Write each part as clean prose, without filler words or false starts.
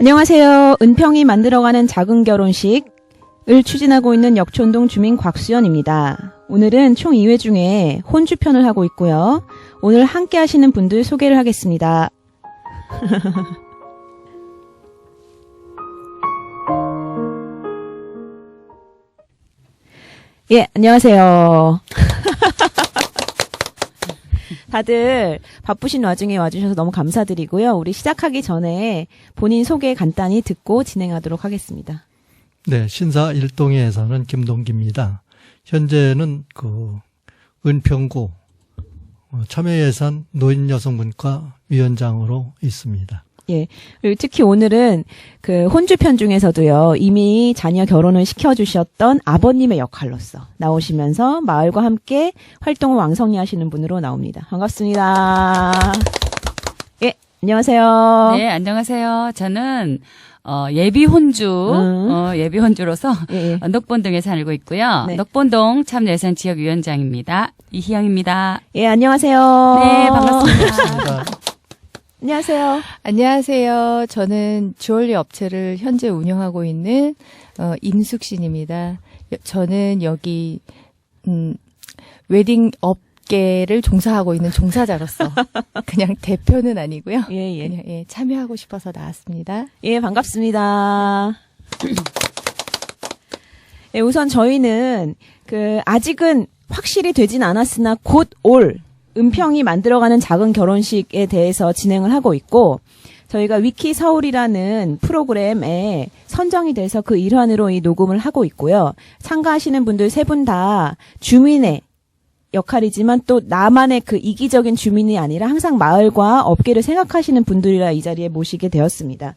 안녕하세요. 은평이 만들어가는 작은 결혼식을 추진하고 있는 역촌동 주민 곽수연입니다. 오늘은 총 2회 중에 혼주편을 하고 있고요. 오늘 함께 하시는 분들 소개를 하겠습니다. 예, 안녕하세요. 다들 바쁘신 와중에 와주셔서 너무 감사드리고요. 우리 시작하기 전에 본인 소개 간단히 듣고 진행하도록 하겠습니다. 네, 신사 일동에 사는 김동기입니다. 현재는 은평구 참여예산 노인여성문과 위원장으로 있습니다. 예. 그리고 특히 오늘은 그 혼주편 중에서도요, 이미 자녀 결혼을 시켜주셨던 아버님의 역할로서 나오시면서 마을과 함께 활동을 왕성히 하시는 분으로 나옵니다. 반갑습니다. 예, 안녕하세요. 네, 안녕하세요. 저는 예비 혼주로서 예. 녹본동에 살고 있고요. 네. 녹본동 참여예산 지역위원장입니다. 이희영입니다. 예, 안녕하세요. 네, 반갑습니다. 반갑습니다. 안녕하세요. 안녕하세요. 저는 주얼리 업체를 현재 운영하고 있는 임숙신입니다. 저는 여기 웨딩 업계를 종사하고 있는 종사자로서 그냥 대표는 아니고요. 예, 예. 그냥 참여하고 싶어서 나왔습니다. 예, 반갑습니다. 예, 우선 저희는 아직은 확실히 되진 않았으나 곧 올 은평이 만들어가는 작은 결혼식에 대해서 진행을 하고 있고, 저희가 위키 서울이라는 프로그램에 선정이 돼서 그 일환으로 이 녹음을 하고 있고요. 참가하시는 분들 세 분 다 주민의 역할이지만 또 나만의 그 이기적인 주민이 아니라 항상 마을과 업계를 생각하시는 분들이라 이 자리에 모시게 되었습니다.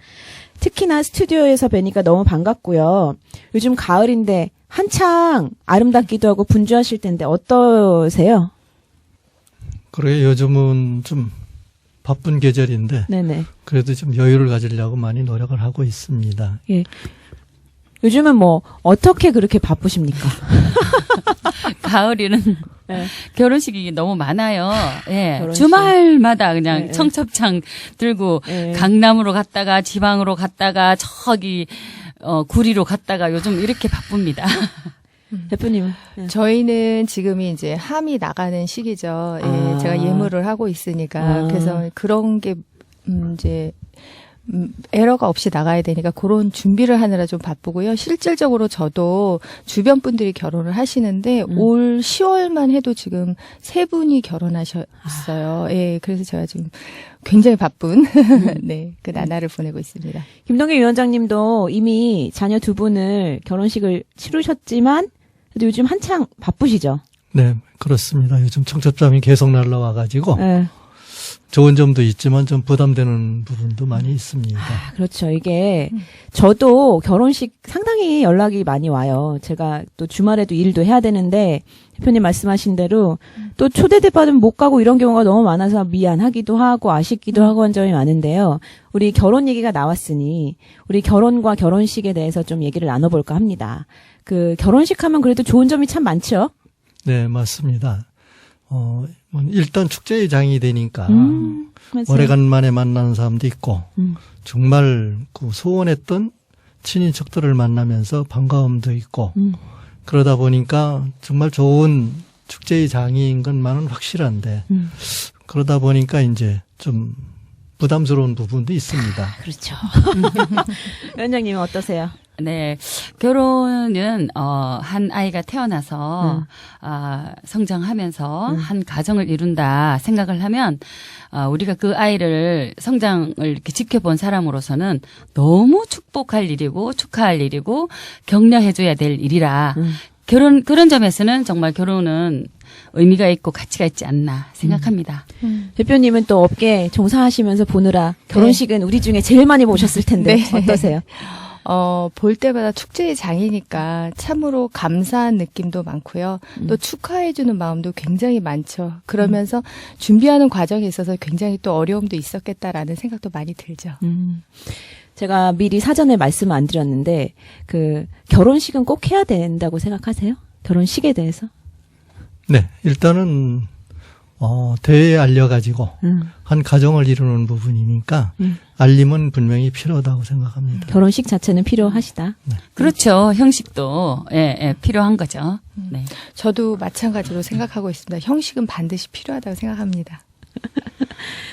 특히나 스튜디오에서 뵈니까 너무 반갑고요. 요즘 가을인데 한창 아름답기도 하고 분주하실 텐데 어떠세요? 그래, 요즘은 좀 바쁜 계절인데, 네네. 그래도 좀 여유를 가지려고 많이 노력을 하고 있습니다. 예. 요즘은 뭐 어떻게 그렇게 바쁘십니까? 가을에는 네. 결혼식이 너무 많아요. 예. 결혼식. 주말마다 그냥 네. 청첩장 들고 네. 강남으로 갔다가 지방으로 갔다가 저기 구리로 갔다가 요즘 이렇게 바쁩니다. 대표님은? 네. 저희는 지금이 이제 함이 나가는 시기죠. 예, 아. 제가 예물을 하고 있으니까 아. 그래서 그런 게 이제 에러가 없이 나가야 되니까 그런 준비를 하느라 좀 바쁘고요. 실질적으로 저도 주변 분들이 결혼을 하시는데 올 10월만 해도 지금 3분이 결혼하셨어요. 예, 그래서 제가 지금 굉장히 바쁜 네, 그 나날을 보내고 있습니다. 김동기 위원장님도 이미 자녀 2분을 결혼식을 치르셨지만 그래도 요즘 한창 바쁘시죠? 네, 그렇습니다. 요즘 청첩장이 계속 날라와가지고, 네. 좋은 점도 있지만 좀 부담되는 부분도 많이 있습니다. 그렇죠. 이게 저도 결혼식 상당히 연락이 많이 와요. 제가 또 주말에도 일도 해야 되는데 대표님 말씀하신 대로 또 초대돼 받으면 못 가고 이런 경우가 너무 많아서 미안하기도 하고 아쉽기도 하고 한 점이 많은데요. 우리 결혼 얘기가 나왔으니 우리 결혼과 결혼식에 대해서 좀 얘기를 나눠볼까 합니다. 결혼식 하면 그래도 좋은 점이 참 많죠? 네, 맞습니다. 일단 축제의 장이 되니까, 맞아요. 오래간만에 만나는 사람도 있고, 음. 정말 소원했던 친인척들을 만나면서 반가움도 있고, 그러다 보니까 정말 좋은 축제의 장인 것만은 확실한데, 그러다 보니까 이제 좀 부담스러운 부분도 있습니다. 그렇죠. 위원장님은 어떠세요? 네. 결혼은, 한 아이가 태어나서, 성장하면서 한 가정을 이룬다 생각을 하면, 우리가 그 아이를 성장을 이렇게 지켜본 사람으로서는 너무 축복할 일이고, 축하할 일이고, 격려해줘야 될 일이라, 그런 점에서는 정말 결혼은 의미가 있고 가치가 있지 않나 생각합니다. 대표님은 또 업계 종사하시면서 보느라 결혼식은 우리 중에 제일 많이 보셨을 텐데 네. 어떠세요? 볼 때마다 축제의 장이니까 참으로 감사한 느낌도 많고요. 또 축하해주는 마음도 굉장히 많죠. 그러면서 준비하는 과정에 있어서 굉장히 또 어려움도 있었겠다라는 생각도 많이 들죠. 제가 미리 사전에 말씀을 안 드렸는데 결혼식은 꼭 해야 된다고 생각하세요? 결혼식에 대해서? 네, 일단은 대회에 알려가지고 한 가정을 이루는 부분이니까 알림은 분명히 필요하다고 생각합니다. 결혼식 자체는 필요하시다. 그렇죠. 형식도 필요한 거죠. 네. 저도 마찬가지로 생각하고 있습니다. 형식은 반드시 필요하다고 생각합니다.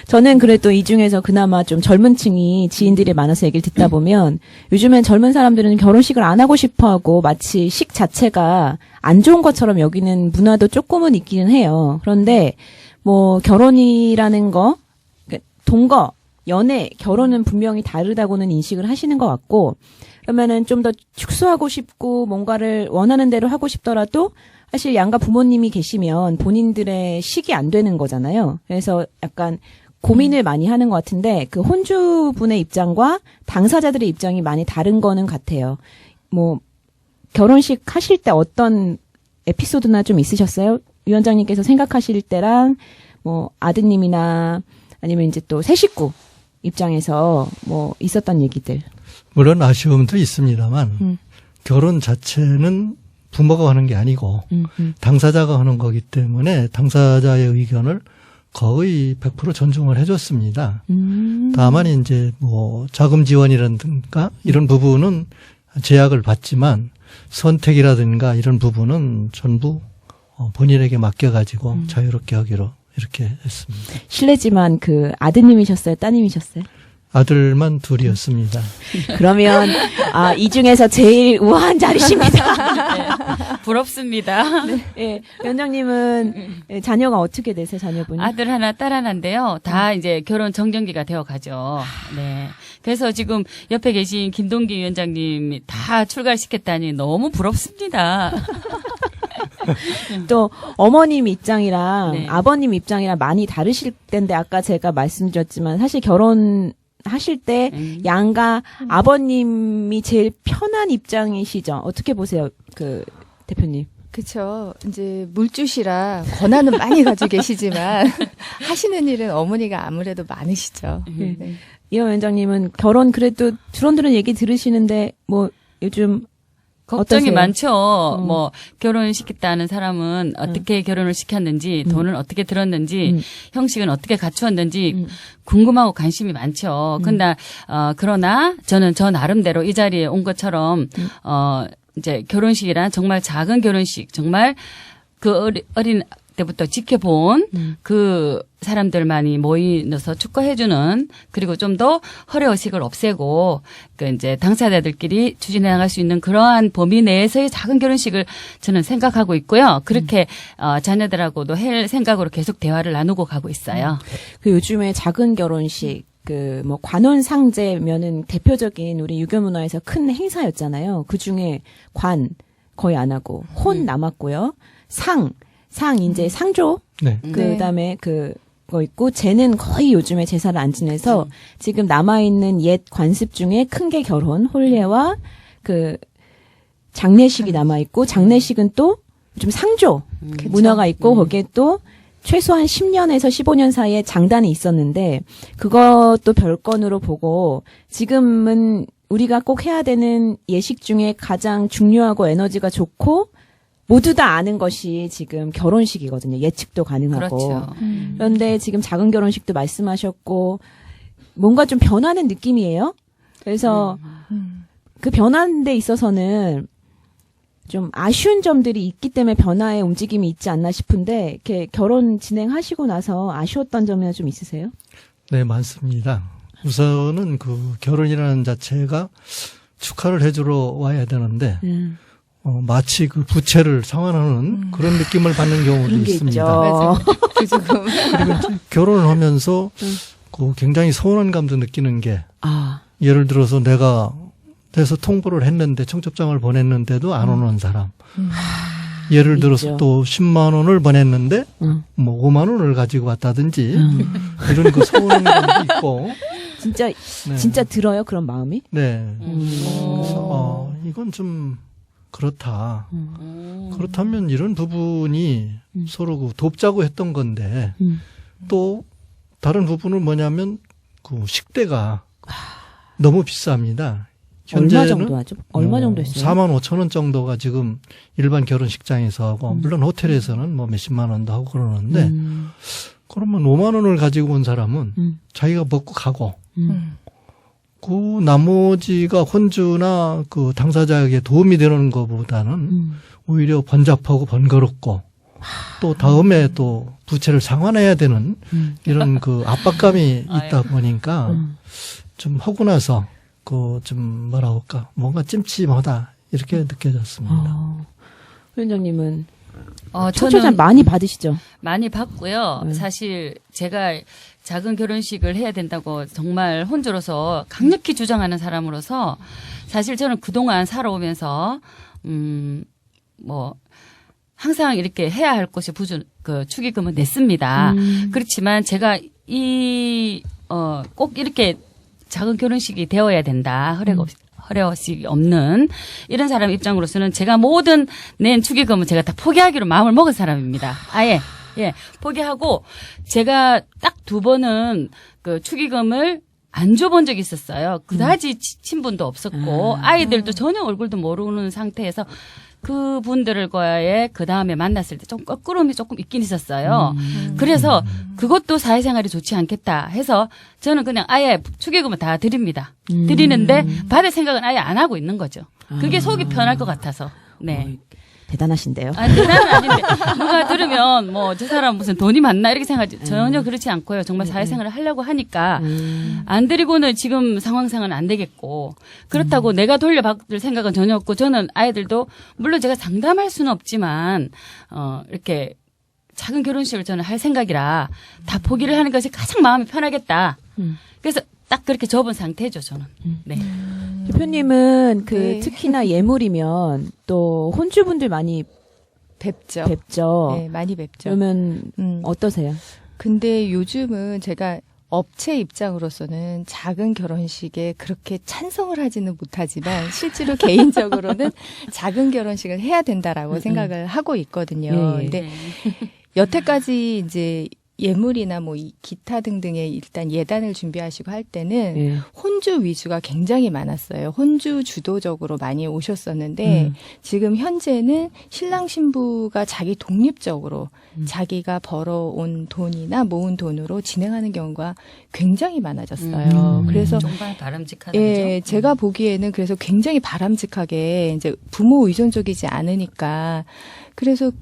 저는 그래도 이 중에서 그나마 좀 젊은 층이 지인들이 많아서 얘기를 듣다 보면 요즘엔 젊은 사람들은 결혼식을 안 하고 싶어 하고 마치 식 자체가 안 좋은 것처럼 여기는 문화도 조금은 있기는 해요. 그런데 뭐 결혼이라는 거, 동거, 연애, 결혼은 분명히 다르다고는 인식을 하시는 것 같고 그러면은 좀 더 축소하고 싶고 뭔가를 원하는 대로 하고 싶더라도 사실 양가 부모님이 계시면 본인들의 식이 안 되는 거잖아요. 그래서 약간 고민을 많이 하는 것 같은데 그 혼주분의 입장과 당사자들의 입장이 많이 다른 거는 같아요. 뭐 결혼식 하실 때 어떤 에피소드나 좀 있으셨어요? 위원장님께서 생각하실 때랑 뭐 아드님이나 아니면 이제 또 새 식구 입장에서 뭐 있었던 얘기들. 물론 아쉬움도 있습니다만 결혼 자체는 부모가 하는 게 아니고 당사자가 하는 거기 때문에 당사자의 의견을 거의 100% 존중을 해줬습니다. 다만 이제 뭐 자금 지원이라든가 이런 부분은 제약을 받지만 선택이라든가 이런 부분은 전부 본인에게 맡겨가지고 자유롭게 하기로 이렇게 했습니다. 실례지만 그 아드님이셨어요? 따님이셨어요? 아들만 둘이었습니다. 그러면 이 중에서 제일 우아한 자리십니다. 네. 부럽습니다. 예, 위원장님은 자녀가 어떻게 되세요, 자녀분이? 아들 하나, 딸 하나인데요. 다 이제 결혼 정전기가 되어 가죠. 네. 그래서 지금 옆에 계신 김동기 위원장님이 다 출가시켰다니 너무 부럽습니다. 또 어머님 입장이랑 네. 아버님 입장이랑 많이 다르실 텐데 아까 제가 말씀드렸지만 사실 결혼하실 때 양가 아버님이 제일 편한 입장이시죠. 어떻게 보세요, 그 대표님? 그렇죠. 이제 물주시라 권한은 많이 가지고 계시지만 하시는 일은 어머니가 아무래도 많으시죠. 네. 이현 위원장님은 결혼 그래도 드론드런 얘기 들으시는데 뭐 요즘 걱정이 어떠세요? 많죠. 뭐 결혼시켰다는 사람은 어떻게 결혼을 시켰는지, 돈을 어떻게 들었는지, 형식은 어떻게 갖추었는지 궁금하고 관심이 많죠. 그러나 저는 저 나름대로 이 자리에 온 것처럼 이제 결혼식이란 정말 작은 결혼식, 정말 그 어린 때부터 지켜본 그 사람들만이 모이면서 축하해주는, 그리고 좀 더 허례의식을 없애고 그 이제 당사자들끼리 추진해 나갈 수 있는 그러한 범위 내에서의 작은 결혼식을 저는 생각하고 있고요. 그렇게 자녀들하고도 할 생각으로 계속 대화를 나누고 가고 있어요. 그 요즘에 작은 결혼식 그 뭐 관혼상제면은 대표적인 우리 유교 문화에서 큰 행사였잖아요. 그 중에 관 거의 안 하고 혼 남았고요. 상 이제 상조 네. 그다음에 그거 있고 제는 거의 요즘에 제사를 안 지내서 지금 남아 있는 옛 관습 중에 큰 게 결혼 혼례와 그 장례식이 남아 있고 장례식은 또 좀 상조 문화가 있고 거기에 또 최소한 10년에서 15년 사이에 장단이 있었는데 그것도 별건으로 보고 지금은 우리가 꼭 해야 되는 예식 중에 가장 중요하고 에너지가 좋고 모두 다 아는 것이 지금 결혼식이거든요. 예측도 가능하고. 그렇죠. 그런데 지금 작은 결혼식도 말씀하셨고 뭔가 좀 변하는 느낌이에요. 그래서 그 변하는 데 있어서는 좀 아쉬운 점들이 있기 때문에 변화의 움직임이 있지 않나 싶은데 이렇게 결혼 진행하시고 나서 아쉬웠던 점이 좀 있으세요? 네, 많습니다. 우선은 그 결혼이라는 자체가 축하를 해주러 와야 되는데 마치 그 부채를 상환하는 그런 느낌을 받는 경우도 그런 게 있습니다. 있죠. 그 조금 그리고 이제 결혼을 하면서 그 굉장히 서운한 감도 느끼는 게 예를 들어서 내가 돼서 통보를 했는데 청첩장을 보냈는데도 안 오는 사람. 예를 들어서 있죠. 또 10만 원을 보냈는데 뭐 5만 원을 가지고 왔다든지 이런 그 서운한 감도 있고. 진짜 네. 진짜 들어요 그런 마음이? 네. 그래서 이건 좀 그렇다. 그렇다면 이런 부분이 서로 그 돕자고 했던 건데 또 다른 부분은 뭐냐면 그 식대가 너무 비쌉니다. 얼마 현재는 정도 하죠? 얼마 정도 했어요? 4만 5천 원 정도가 지금 일반 결혼식장에서 하고 물론 호텔에서는 뭐 몇십만 원도 하고 그러는데 그러면 5만 원을 가지고 온 사람은 자기가 먹고 가고 그 나머지가 혼주나 그 당사자에게 도움이 되는 것보다는 오히려 번잡하고 번거롭고 또 다음에 또 부채를 상환해야 되는 이런 그 압박감이 있다 보니까 좀 하고 나서 그 좀 뭐라 할까 뭔가 찜찜하다 이렇게 느껴졌습니다. 위원장님은 저는 청첩장 많이 받으시죠? 많이 받고요. 사실 제가 작은 결혼식을 해야 된다고 정말 혼주로서 강력히 주장하는 사람으로서 사실 저는 그동안 살아오면서 뭐 항상 이렇게 해야 할 것이 축의금은 냈습니다. 그렇지만 제가 꼭 이렇게 작은 결혼식이 되어야 된다. 허례허식이 없는 이런 사람 입장으로서는 제가 모든 낸 축의금은 제가 다 포기하기로 마음을 먹은 사람입니다. 아예. 예, 포기하고 제가 딱 2번은 그 축의금을 안 줘본 적이 있었어요. 그다지 친분도 없었고 아이들도 전혀 얼굴도 모르는 상태에서 그분들과의 그 다음에 만났을 때 좀 거꾸름이 조금 있긴 있었어요. 그래서 그것도 사회생활이 좋지 않겠다 해서 저는 그냥 아예 축의금을 다 드립니다. 드리는데 받을 생각은 아예 안 하고 있는 거죠. 그게 속이 편할 것 같아서. 네. 대단하신데요. 대단은 아닌데 누가 들으면 뭐 저 사람 무슨 돈이 많나 이렇게 생각하지 전혀 그렇지 않고요. 정말 사회생활을 하려고 하니까 안 드리고는 지금 상황상은 안 되겠고 그렇다고 내가 돌려받을 생각은 전혀 없고 저는 아이들도 물론 제가 상담할 수는 없지만 이렇게 작은 결혼식을 저는 할 생각이라 다 포기를 하는 것이 가장 마음이 편하겠다. 그래서 딱 그렇게 접은 상태죠 저는. 네. 대표님은 네. 특히나 예물이면 또 혼주분들 많이 뵙죠. 네, 많이 뵙죠. 그러면 어떠세요? 근데 요즘은 제가 업체 입장으로서는 작은 결혼식에 그렇게 찬성을 하지는 못하지만 실제로 개인적으로는 작은 결혼식을 해야 된다라고 생각을 하고 있거든요. 예, 예. 근데 여태까지 이제 예물이나 뭐 기타 등등의 일단 예단을 준비하시고 할 때는 예. 혼주 위주가 굉장히 많았어요. 혼주 주도적으로 많이 오셨었는데 지금 현재는 신랑 신부가 자기 독립적으로 자기가 벌어온 돈이나 모은 돈으로 진행하는 경우가 굉장히 많아졌어요. 그래서 정말 바람직하다. 예, 그죠? 제가 보기에는 그래서 굉장히 바람직하게 이제 부모 의존적이지 않으니까 그래서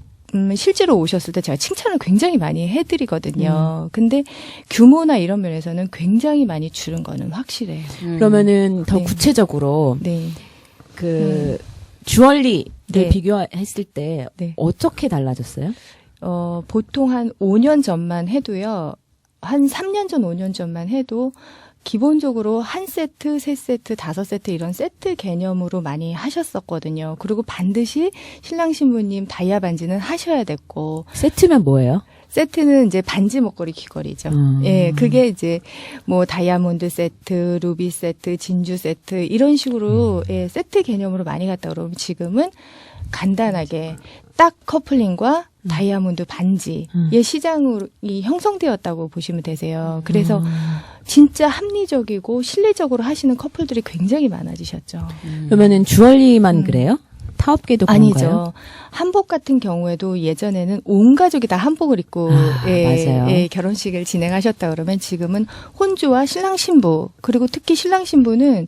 실제로 오셨을 때 제가 칭찬을 굉장히 많이 해드리거든요. 근데 규모나 이런 면에서는 굉장히 많이 줄은 거는 확실해요. 그러면은 더 네. 구체적으로 네. 주얼리를 네. 비교했을 때 네. 어떻게 달라졌어요? 보통 한 5년 전만 해도요. 한 3년 전, 5년 전만 해도 기본적으로 한 세트, 세 세트, 5세트 이런 세트 개념으로 많이 하셨었거든요. 그리고 반드시 신랑 신부님 다이아 반지는 하셔야 됐고 세트면 뭐예요? 세트는 이제 반지, 목걸이, 귀걸이죠. 예, 그게 이제 뭐 다이아몬드 세트, 루비 세트, 진주 세트 이런 식으로 예, 세트 개념으로 많이 갔다 그러면 지금은 간단하게 딱 커플링과 다이아몬드 반지의 시장이 형성되었다고 보시면 되세요. 그래서 진짜 합리적이고 실리적으로 하시는 커플들이 굉장히 많아지셨죠. 그러면은 주얼리만 그래요? 타업계도 그런가요? 아니죠. 한복 같은 경우에도 예전에는 온 가족이 다 한복을 입고 맞아요. 결혼식을 진행하셨다 그러면 지금은 혼주와 신랑 신부 그리고 특히 신랑 신부는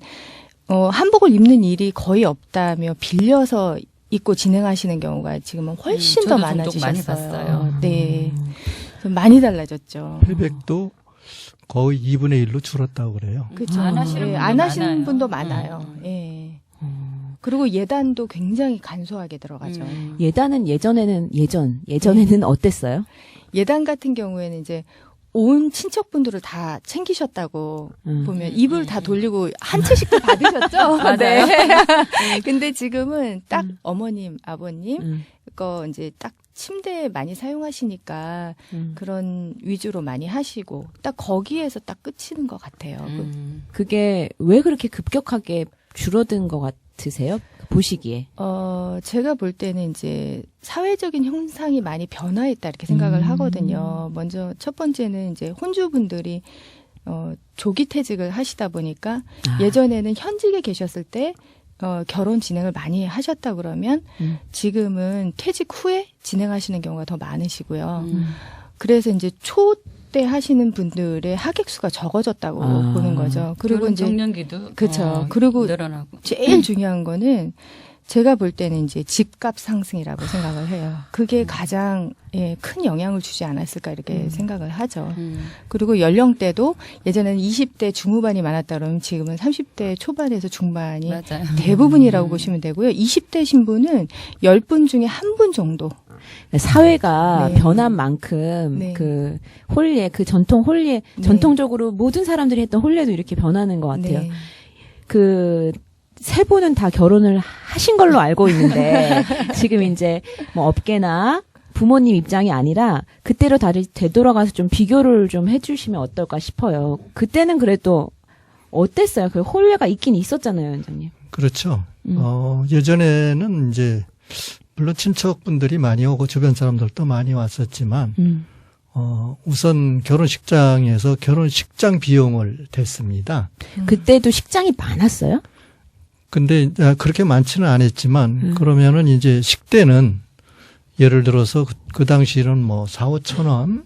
한복을 입는 일이 거의 없다며 빌려서 입고 진행하시는 경우가 지금은 훨씬 더 저도 종종 많아지셨어요. 많이 봤어요. 네, 좀 많이 달라졌죠. 회백도 거의 2분의 1로 줄었다고 그래요. 그렇죠. 안 하시는 예, 분도 안 하시는 많아요. 분도 많아요. 예. 그리고 예단도 굉장히 간소하게 들어가죠. 예단은 예전에는 어땠어요? 예단 같은 경우에는 이제 온 친척분들을 다 챙기셨다고 보면 입을 다 돌리고 한 채씩 다 받으셨죠? 맞아요. 네. 근데 지금은 딱 어머님, 아버님 거 이제 딱 침대 많이 사용하시니까 그런 위주로 많이 하시고 딱 거기에서 딱 끝이는 것 같아요. 그게 왜 그렇게 급격하게 줄어든 것 같으세요? 보시기에. 제가 볼 때는 이제 사회적인 형상이 많이 변화했다 이렇게 생각을 하거든요. 먼저 첫 번째는 이제 혼주분들이 조기 퇴직을 하시다 보니까 아. 예전에는 현직에 계셨을 때 결혼 진행을 많이 하셨다 그러면 지금은 퇴직 후에 진행하시는 경우가 더 많으시고요. 그래서 이제 초 때 하시는 분들의 하객 수가 적어졌다고 아. 보는 거죠. 그리고 결혼 이제 정년기도 그렇죠. 그리고 늘어나고. 제일 중요한 거는 제가 볼 때는 이제 집값 상승이라고 생각을 해요. 그게 가장 큰 영향을 주지 않았을까 이렇게 생각을 하죠. 그리고 연령대도 예전에는 20대 중후반이 많았다 그러면 지금은 30대 초반에서 중반이 맞아요. 대부분이라고 보시면 되고요. 20대 신부는 10분 중에 1분 정도. 사회가 네. 변한 만큼 네. 그 홀리에 그 전통 홀리에 네. 전통적으로 모든 사람들이 했던 홀리도 이렇게 변하는 것 같아요. 네. 그 세 분은 다 결혼을 하신 걸로 알고 있는데 지금 이제 뭐 업계나 부모님 입장이 아니라 그때로 다시 되돌아가서 좀 비교를 좀 해주시면 어떨까 싶어요. 그때는 그래도 어땠어요? 그 홀레가 있긴 있었잖아요, 원장님. 그렇죠. 예전에는 이제 물론 친척분들이 많이 오고 주변 사람들도 많이 왔었지만 우선 결혼식장에서 결혼식장 비용을 댔습니다. 그때도 식장이 많았어요? 근데 그렇게 많지는 않았지만 그러면은 이제 식대는 예를 들어서 그 당시에는 뭐 4, 5천 원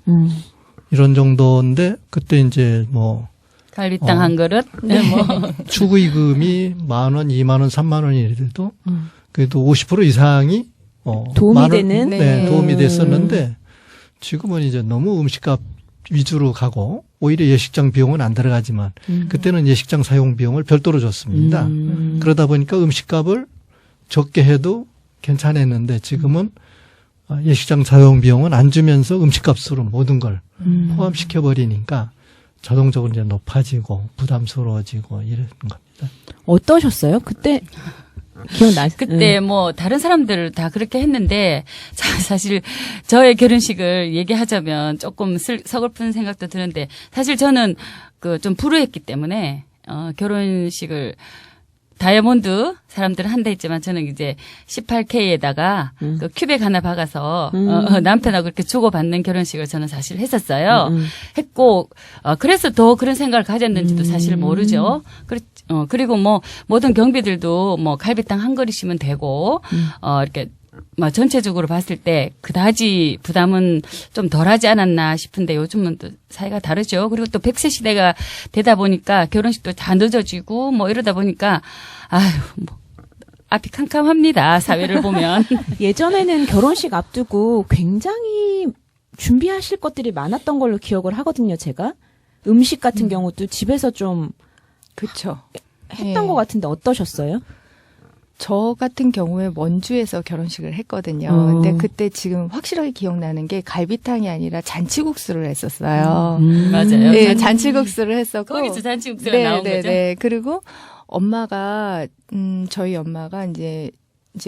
이런 정도인데 그때 이제 뭐 갈비탕 한 그릇? 네, 뭐. 추구이금이 10,000원, 20,000원, 30,000원이 이래도 그래도 50% 이상이 도움이 만 원, 되는? 네, 도움이 됐었는데 지금은 이제 너무 음식값 위주로 가고 오히려 예식장 비용은 안 들어가지만 그때는 예식장 사용 비용을 별도로 줬습니다. 그러다 보니까 음식값을 적게 해도 괜찮았는데 지금은 예식장 사용 비용은 안 주면서 음식값으로 모든 걸 포함시켜 버리니까 자동적으로 이제 높아지고 부담스러워지고 이런 겁니다. 어떠셨어요? 그때 기억나세요? 그때 뭐 다른 사람들 다 그렇게 했는데 사실 저의 결혼식을 얘기하자면 조금 서글픈 생각도 드는데 사실 저는 그 좀 불우했기 때문에 결혼식을 다이아몬드 사람들은 한다 했지만 저는 이제 18K에다가 그 큐백 하나 박아서 남편하고 그렇게 주고받는 결혼식을 저는 사실 했었어요. 했고 그래서 더 그런 생각을 가졌는지도 사실 모르죠. 그리고 뭐 모든 경비들도 뭐 갈비탕 한 그릇이면 되고 이렇게 뭐 전체적으로 봤을 때 그다지 부담은 좀 덜하지 않았나 싶은데 요즘은 또 사이가 다르죠. 그리고 또 100세 시대가 되다 보니까 결혼식도 다 늦어지고 뭐 이러다 보니까 아유 뭐 앞이 캄캄합니다. 사회를 보면. 예전에는 결혼식 앞두고 굉장히 준비하실 것들이 많았던 걸로 기억을 하거든요, 제가. 음식 같은 경우도 집에서 좀 그렇죠. 했던 것 같은데 어떠셨어요? 저 같은 경우에 원주에서 결혼식을 했거든요. 근데 그때 지금 확실하게 기억나는 게 갈비탕이 아니라 잔치국수를 했었어요. 맞아요. 네, 잔치국수를 했었고. 거기서 잔치국수가 나온 거죠. 네. 그리고 엄마가 저희 엄마가 이제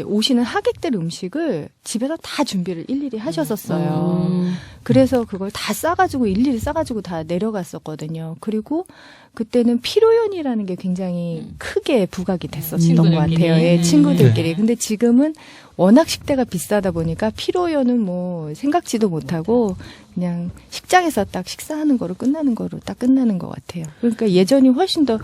오시는 하객들 음식을 집에서 다 준비를 일일이 하셨었어요. 그래서 그걸 다 싸가지고 일일이 싸가지고 다 내려갔었거든요. 그리고 그때는 피로연이라는 게 굉장히 크게 부각이 됐었던 것 같아요. 예, 친구들끼리. 근데 지금은 워낙 식대가 비싸다 보니까 피로연은 뭐 생각지도 못하고 그냥 식장에서 딱 식사하는 거로 끝나는 거로 딱 끝나는 것 같아요. 그러니까 예전이 훨씬 더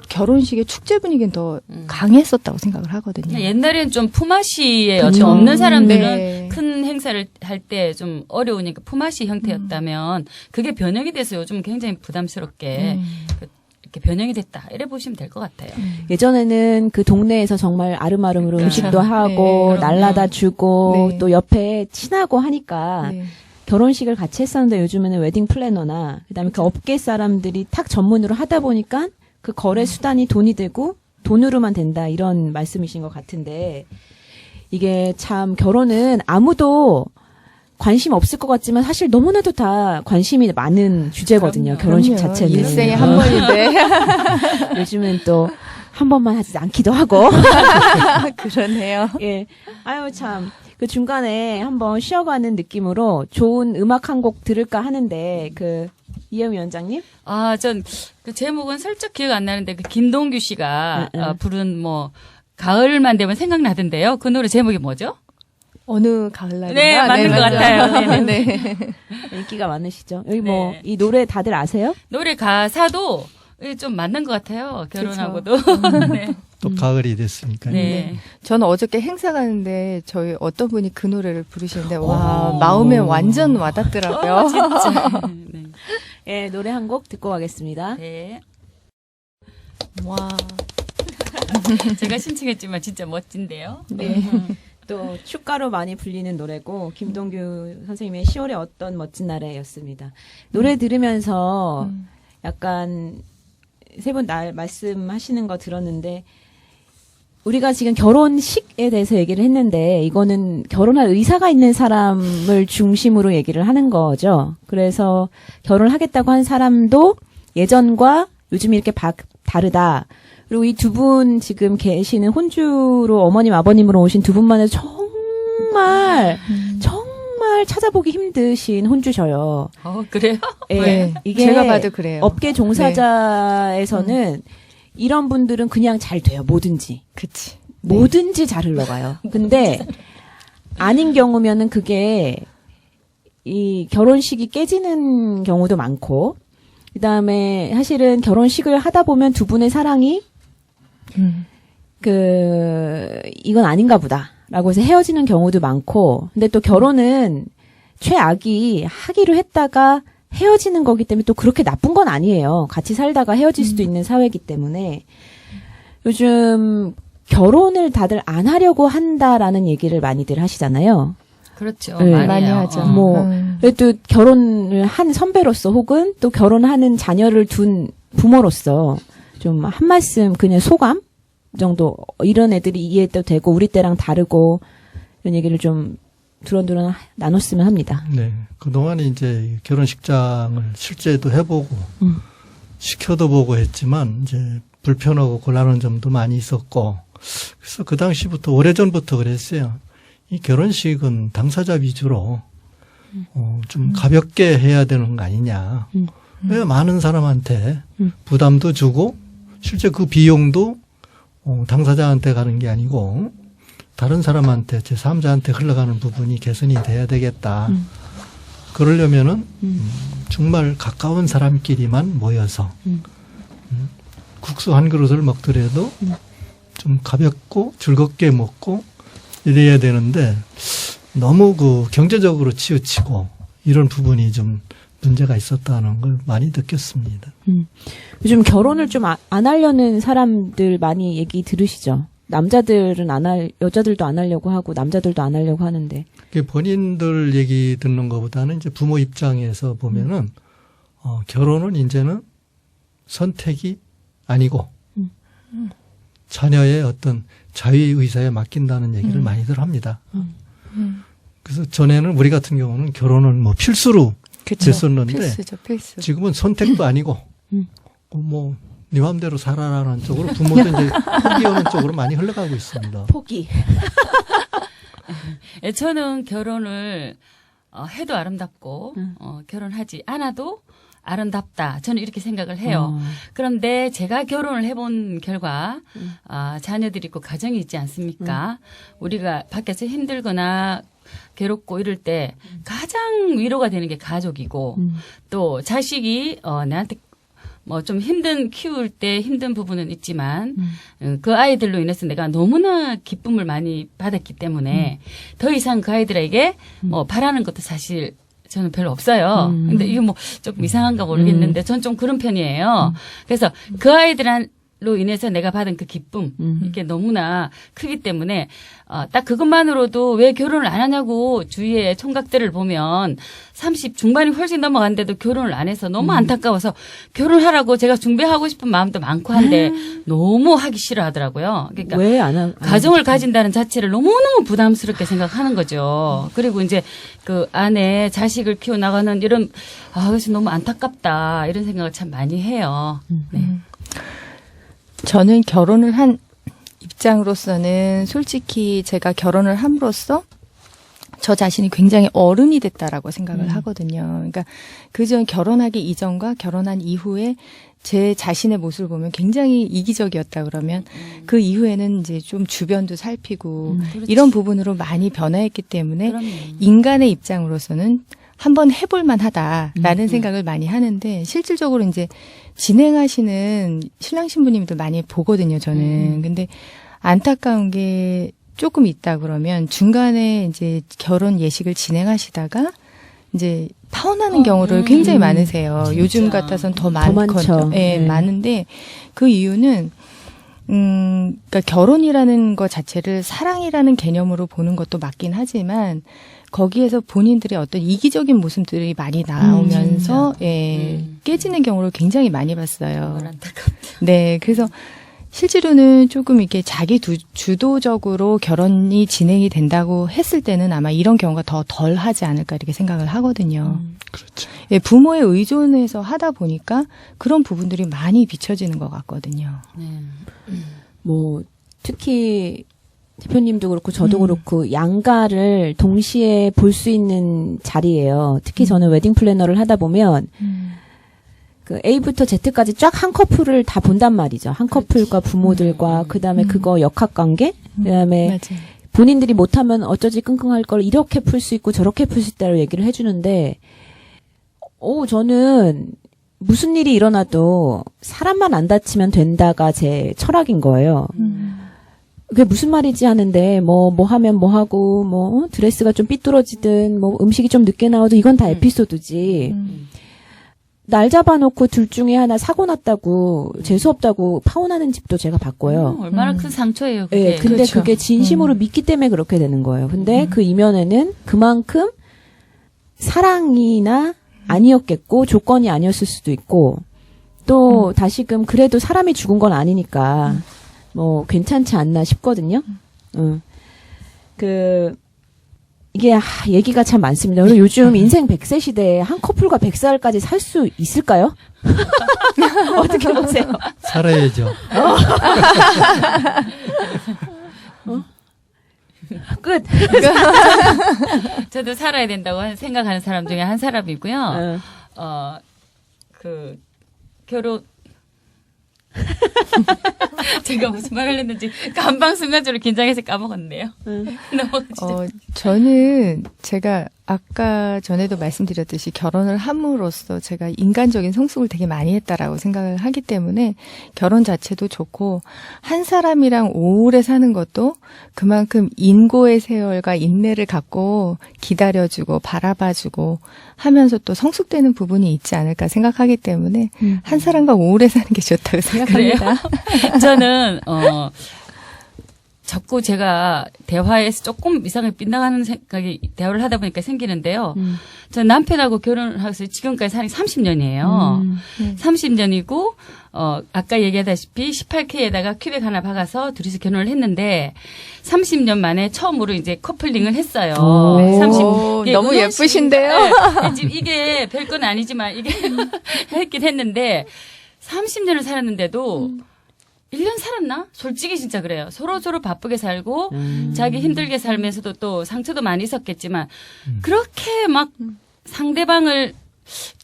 결혼식의 축제 분위기는 더 강했었다고 생각을 하거든요. 옛날엔 좀 품앗이에 어떤 없는 사람들은 네. 큰 행사를 할 때 좀 어려우니까 품앗이 형태였다면 그게 변형이 돼서 요즘 굉장히 부담스럽게 이렇게 변형이 됐다. 이래 보시면 될 것 같아요. 예전에는 그 동네에서 정말 아름아름으로 그러니까. 음식도 하고 네, 날라다 주고 네. 또 옆에 친하고 하니까 네. 결혼식을 같이 했었는데 요즘에는 웨딩 플래너나 그다음에 그 업계 사람들이 탁 전문으로 하다 보니까 그 거래 수단이 돈이 되고 돈으로만 된다 이런 말씀이신 것 같은데 이게 참 결혼은 아무도 관심 없을 것 같지만 사실 너무나도 다 관심이 많은 주제거든요. 결혼식 그럼요. 자체는. 일생에 한 번인데. 요즘은 또 한 번만 하지 않기도 하고. 그러네요. 네. 예. 아유, 참. 그 중간에 한번 쉬어가는 느낌으로 좋은 음악 한 곡 들을까 하는데, 이혜미 위원장님? 전 그 제목은 슬쩍 기억 안 나는데 그 김동규 씨가 부른 뭐 가을만 되면 생각나던데요. 그 노래 제목이 뭐죠? 어느 가을날인가? 네, 맞는 것 맞아요. 같아요. 네. 네. 인기가 많으시죠? 여기 뭐 네. 이 노래 다들 아세요? 노래 가사도 좀 맞는 것 같아요. 결혼하고도. 네. 또 가을이 됐으니까요. 네. 저는 어저께 행사 가는데 저희 어떤 분이 그 노래를 부르시는데 와 마음에 완전 와닿더라고요. 진짜. 네. 예, 노래 한 곡 듣고 가겠습니다. 네. 와. 제가 신청했지만 진짜 멋진데요. 네. 또 축가로 많이 불리는 노래고 김동규 선생님의 10월의 어떤 멋진 날에였습니다. 노래 들으면서 약간 세 분 말씀하시는 거 들었는데 우리가 지금 결혼식에 대해서 얘기를 했는데 이거는 결혼할 의사가 있는 사람을 중심으로 얘기를 하는 거죠. 그래서 결혼하겠다고 한 사람도 예전과 요즘 이렇게 다르다. 그리고 이 두 분 지금 계시는 혼주로 어머님 아버님으로 오신 두 분만 해도 정말 찾아보기 힘드신 혼주셔요. 그래요? 예, 네. 이게 제가 봐도 그래요. 업계 종사자에서는 이런 분들은 그냥 잘 돼요. 뭐든지. 그치. 뭐든지 잘 흘러가요. 근데 아닌 경우면은 그게 이 결혼식이 깨지는 경우도 많고 그다음에 사실은 결혼식을 하다 보면 두 분의 사랑이 이건 아닌가 보다라고 해서 헤어지는 경우도 많고 근데 또 결혼은 최악이 하기로 했다가 헤어지는 거기 때문에 또 그렇게 나쁜 건 아니에요. 같이 살다가 헤어질 수도 있는 사회이기 때문에 요즘 결혼을 다들 안 하려고 한다라는 얘기를 많이들 하시잖아요. 그렇죠. 네. 많이 해요. 하죠. 뭐 그래도 결혼을 한 선배로서 혹은 또 결혼하는 자녀를 둔 부모로서 좀 한 말씀 그냥 소감 정도 이런 애들이 이해도 되고 우리 때랑 다르고 이런 얘기를 좀 두런두런 나눴으면 합니다. 네. 그동안 이제 결혼식장을 실제도 해보고, 시켜도 보고 했지만, 이제 불편하고 곤란한 점도 많이 있었고, 그래서 그 당시부터, 오래전부터 그랬어요. 이 결혼식은 당사자 위주로, 좀 가볍게 해야 되는 거 아니냐. 왜 많은 사람한테 부담도 주고, 실제 그 비용도, 당사자한테 가는 게 아니고, 다른 사람한테 제3자한테 흘러가는 부분이 개선이 돼야 되겠다. 그러려면은 정말 가까운 사람끼리만 모여서 국수 한 그릇을 먹더라도 좀 가볍고 즐겁게 먹고 이래야 되는데 너무 그 경제적으로 치우치고 이런 부분이 좀 문제가 있었다는 걸 많이 느꼈습니다. 요즘 결혼을 좀 안 하려는 사람들 많이 얘기 들으시죠? 남자들은 여자들도 안 하려고 하고 남자들도 안 하려고 하는데. 본인들 얘기 듣는 것보다는 이제 부모 입장에서 보면은, 결혼은 이제는 선택이 아니고, 자녀의 어떤 자유의사에 맡긴다는 얘기를 많이들 합니다. 그래서 전에는 우리 같은 경우는 결혼은 뭐 필수로 그쵸. 됐었는데, 필수죠, 필수. 지금은 선택도 아니고, 뭐, 네 맘대로 살아라는 쪽으로 부모도 이제 포기하는 쪽으로 많이 흘러가고 있습니다. 포기. 저는 결혼을 해도 아름답고 결혼하지 않아도 아름답다. 저는 이렇게 생각을 해요. 그런데 제가 결혼을 해본 결과 자녀들이 있고 가정이 있지 않습니까? 우리가 밖에서 힘들거나 괴롭고 이럴 때 가장 위로가 되는 게 가족이고 또 자식이 나한테 뭐 좀 키울 때 힘든 부분은 있지만 그 아이들로 인해서 내가 너무나 기쁨을 많이 받았기 때문에 더 이상 그 아이들에게 뭐 바라는 것도 사실 저는 별로 없어요. 근데 이게 뭐 조금 이상한가 모르겠는데 전 좀 그런 편이에요. 그래서 그 아이들로 인해서 내가 받은 그 기쁨 이게 너무나 크기 때문에 딱 그것만으로도 왜 결혼을 안 하냐고 주위의 총각들을 보면 30 중반이 훨씬 넘어갔는데도 결혼을 안 해서 너무 안타까워서 결혼하라고 제가 준비하고 싶은 마음도 많고 한데 너무 하기 싫어하더라고요. 그러니까 왜 안 하? 가정을 가진다는 자체를 너무너무 부담스럽게 생각하는 거죠. 그리고 이제 그 안에 자식을 키워나가는 이런 그것이 너무 안타깝다 이런 생각을 참 많이 해요. 네. 저는 결혼을 한 입장으로서는 솔직히 제가 결혼을 함으로써 저 자신이 굉장히 어른이 됐다라고 생각을 하거든요. 그러니까 그전 결혼하기 이전과 결혼한 이후에 제 자신의 모습을 보면 굉장히 이기적이었다 그러면 그 이후에는 이제 좀 주변도 살피고 이런 부분으로 많이 변화했기 때문에 그럼요. 인간의 입장으로서는 한번 해볼 만하다라는 생각을 많이 하는데 실질적으로 이제 진행하시는 신랑 신부님들 많이 보거든요, 저는. 근데 안타까운 게 조금 있다 그러면 중간에 이제 결혼 예식을 진행하시다가 이제 파혼하는 경우를 굉장히 많으세요. 진짜. 요즘 같아서는 더 많죠. 많거든요. 예, 네. 많은데 그 이유는 그러니까 결혼이라는 것 자체를 사랑이라는 개념으로 보는 것도 맞긴 하지만 거기에서 본인들의 어떤 이기적인 모습들이 많이 나오면서 깨지는 경우를 굉장히 많이 봤어요. 네, 그래서 실제로는 조금 이렇게 자기 주도적으로 결혼이 진행이 된다고 했을 때는 아마 이런 경우가 더 덜 하지 않을까 이렇게 생각을 하거든요. 그렇죠. 예, 부모에 의존해서 하다 보니까 그런 부분들이 많이 비춰지는 것 같거든요. 네. 뭐 특히 대표님도 그렇고 저도 그렇고 양가를 동시에 볼 수 있는 자리예요. 특히 저는 웨딩 플래너를 하다 보면 그 A부터 Z까지 쫙 한 커플을 다 본단 말이죠. 한 커플과 부모들과 그다음에 그거 역학관계, 그다음에 맞아요. 본인들이 못하면 어쩌지 끙끙할 걸 이렇게 풀 수 있고 저렇게 풀 수 있다고 얘기를 해주는데, 저는 무슨 일이 일어나도 사람만 안 다치면 된다가 제 철학인 거예요. 그게 무슨 말이지 하는데 뭐 하면 뭐 하고 뭐 드레스가 좀 삐뚤어지든 뭐 음식이 좀 늦게 나와도 이건 다 에피소드지. 날 잡아놓고 둘 중에 하나 사고 났다고 재수 없다고 파혼하는 집도 제가 봤고요. 얼마나 큰 상처예요, 그게. 네, 근데 그렇죠. 그게 진심으로 믿기 때문에 그렇게 되는 거예요. 근데 그 이면에는 그만큼 사랑이나 아니었겠고 조건이 아니었을 수도 있고 또 다시금 그래도 사람이 죽은 건 아니니까 뭐 괜찮지 않나 싶거든요. 이게 얘기가 참 많습니다. 그리고 요즘 인생 100세 시대에 한 커플과 100살까지 살 수 있을까요? 어떻게 보세요? 살아야죠. 끝. 저도 살아야 된다고 생각하는 사람 중에 한 사람이고요. 결혼. 제가 무슨 말을 했는지 감방 순간적으로 긴장해서 까먹었네요. 저는 제가 아까 전에도 말씀드렸듯이 결혼을 함으로써 제가 인간적인 성숙을 되게 많이 했다라고 생각을 하기 때문에 결혼 자체도 좋고 한 사람이랑 오래 사는 것도 그만큼 인고의 세월과 인내를 갖고 기다려주고 바라봐주고 하면서 또 성숙되는 부분이 있지 않을까 생각하기 때문에 한 사람과 오래 사는 게 좋다고 생각합니다. 저는 자꾸 제가 대화에서 조금 이상하게 빗나가는 생각이 대화를 하다 보니까 생기는데요. 전 남편하고 결혼을 해서 지금까지 살이 30년이에요. 30년이고 아까 얘기하다시피 18K에다가 큐백 하나 박아서 둘이서 결혼을 했는데 30년 만에 처음으로 이제 커플링을 했어요. 너무 예쁘신데요? 네, 지금 이게 별건 아니지만 이게 했긴 했는데 30년을 살았는데도 1년 살았나? 솔직히 진짜 그래요. 서로 바쁘게 살고 자기 힘들게 살면서도 또 상처도 많이 있었겠지만 그렇게 막 상대방을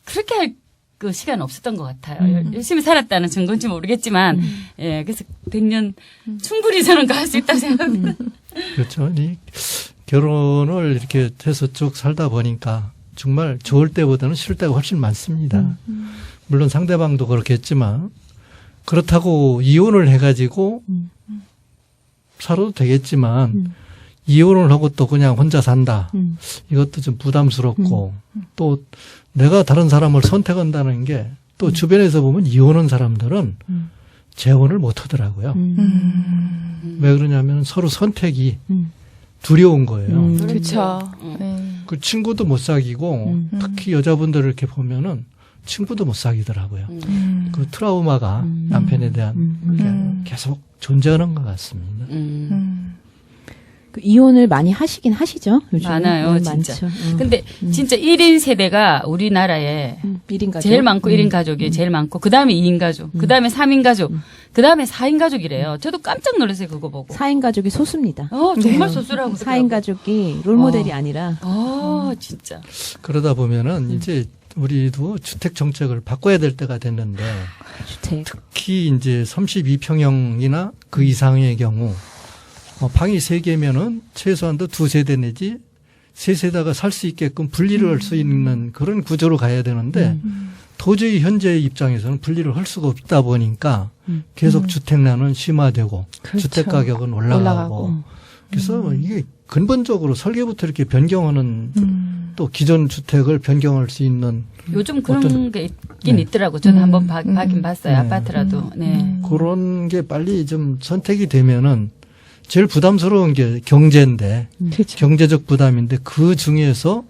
그렇게 할 그 시간 없었던 것 같아요. 열심히 살았다는 증거인지 모르겠지만 예, 그래서 100년 충분히 저는 갈 수 있다고 생각합니다. 그렇죠. 이 결혼을 이렇게 해서 쭉 살다 보니까 정말 좋을 때보다는 싫을 때가 훨씬 많습니다. 물론 상대방도 그렇겠지만 그렇다고 이혼을 해가지고 살아도 되겠지만 이혼을 하고 또 그냥 혼자 산다. 이것도 좀 부담스럽고 또 내가 다른 사람을 선택한다는 게 또 주변에서 보면 이혼한 사람들은 재혼을 못 하더라고요. 왜 그러냐면 서로 선택이 두려운 거예요. 그렇죠. 그 친구도 못 사귀고 특히 여자분들을 이렇게 보면은 친구도 못 사귀더라고요. 그 트라우마가 남편에 대한 그게 계속 존재하는 것 같습니다. 그 이혼을 많이 하시긴 하시죠? 요즘 많아요, 진짜. 많죠. 근데 진짜 1인 세대가 우리나라에 1인 가족. 제일 많고 1인 가족이 제일 많고 그다음에 2인 가족, 그다음에 3인 가족, 그다음에 4인 가족이래요. 저도 깜짝 놀랐어요, 그거 보고. 4인 가족이 소수입니다. 정말 소수라고 4인 가족이 롤모델이 아니라 진짜. 그러다 보면은 이제 우리도 주택 정책을 바꿔야 될 때가 됐는데 주택. 특히 이제 32평형이나 그 이상의 경우 방이 3개면은 최소한도 2세대 내지 3세대가 살 수 있게끔 분리를 할 수 있는 그런 구조로 가야 되는데 도저히 현재의 입장에서는 분리를 할 수가 없다 보니까 계속 주택난은 심화되고 그렇죠. 주택 가격은 올라가고 그래서 이게 근본적으로 설계부터 이렇게 변경하는 또 기존 주택을 변경할 수 있는 요즘 그런 어떤- 게 있긴 있더라고. 저는 한번 봐긴 봤어요. 네. 아파트라도. 네. 그런 게 빨리 좀 선택이 되면은 제일 부담스러운 게 경제인데 그렇죠. 경제적 부담인데 그 중에서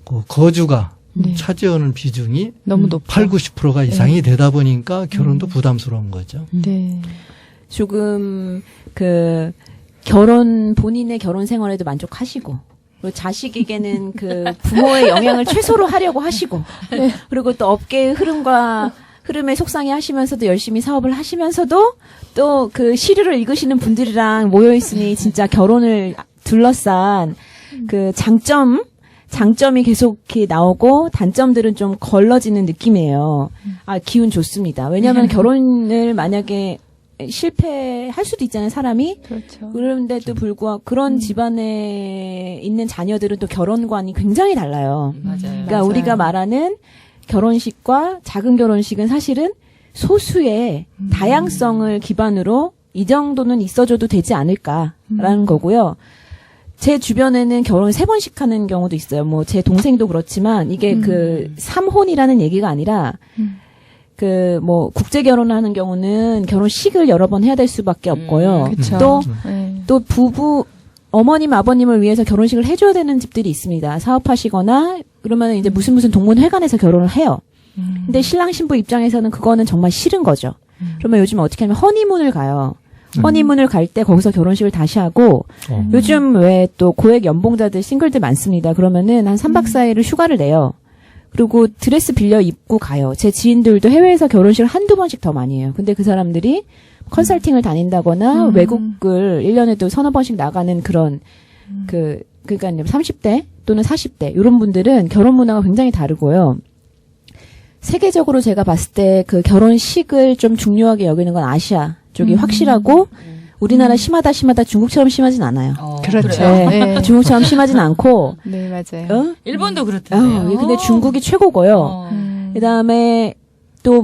그 거주가 네. 차지하는 비중이 너무 높죠. 8, 90%가 이상이 되다 보니까 결혼도 부담스러운 거죠. 네. 조금 본인의 결혼 생활에도 만족하시고, 그리고 자식에게는 그 부모의 영향을 최소로 하려고 하시고, 그리고 또 업계의 흐름에 속상해 하시면서도 열심히 사업을 하시면서도 또 그 시류를 읽으시는 분들이랑 모여있으니 진짜 결혼을 둘러싼 그 장점이 계속 이렇게 나오고 단점들은 좀 걸러지는 느낌이에요. 기운 좋습니다. 왜냐하면 결혼을 만약에 실패할 수도 있잖아요, 사람이. 그렇죠. 그런데도 불구하고 그런 집안에 있는 자녀들은 또 결혼관이 굉장히 달라요. 맞아요. 그러니까 맞아요. 우리가 말하는 결혼식과 작은 결혼식은 사실은 소수의 다양성을 기반으로 이 정도는 있어줘도 되지 않을까라는 거고요. 제 주변에는 결혼 3번씩 하는 경우도 있어요. 뭐 제 동생도 그렇지만 이게 그 삼혼이라는 얘기가 아니라 그 뭐 국제 결혼하는 경우는 결혼식을 여러 번 해야 될 수밖에 없고요. 그쵸. 네. 또 부부 어머님 아버님을 위해서 결혼식을 해줘야 되는 집들이 있습니다. 사업하시거나 그러면 이제 무슨 동문회관에서 결혼을 해요. 근데 신랑 신부 입장에서는 그거는 정말 싫은 거죠. 그러면 요즘 어떻게 하냐면 허니문을 가요. 허니문을 갈 때 거기서 결혼식을 다시 하고 요즘 왜 또 고액 연봉자들 싱글들 많습니다. 그러면은 한 3박 4일을 휴가를 내요. 그리고 드레스 빌려 입고 가요. 제 지인들도 해외에서 결혼식을 한두 번씩 더 많이 해요. 근데 그 사람들이 컨설팅을 다닌다거나 외국을 1년에도 서너 번씩 나가는 그런 그러니까 30대 또는 40대 이런 분들은 결혼 문화가 굉장히 다르고요. 세계적으로 제가 봤을 때 그 결혼식을 좀 중요하게 여기는 건 아시아 쪽이 확실하고 우리나라 심하다 중국처럼 심하진 않아요. 그렇죠. 그래요? 네. 중국처럼 심하진 않고 네, 맞아요. 일본도 그렇던데요. 근데 중국이 최고고요. 그다음에 또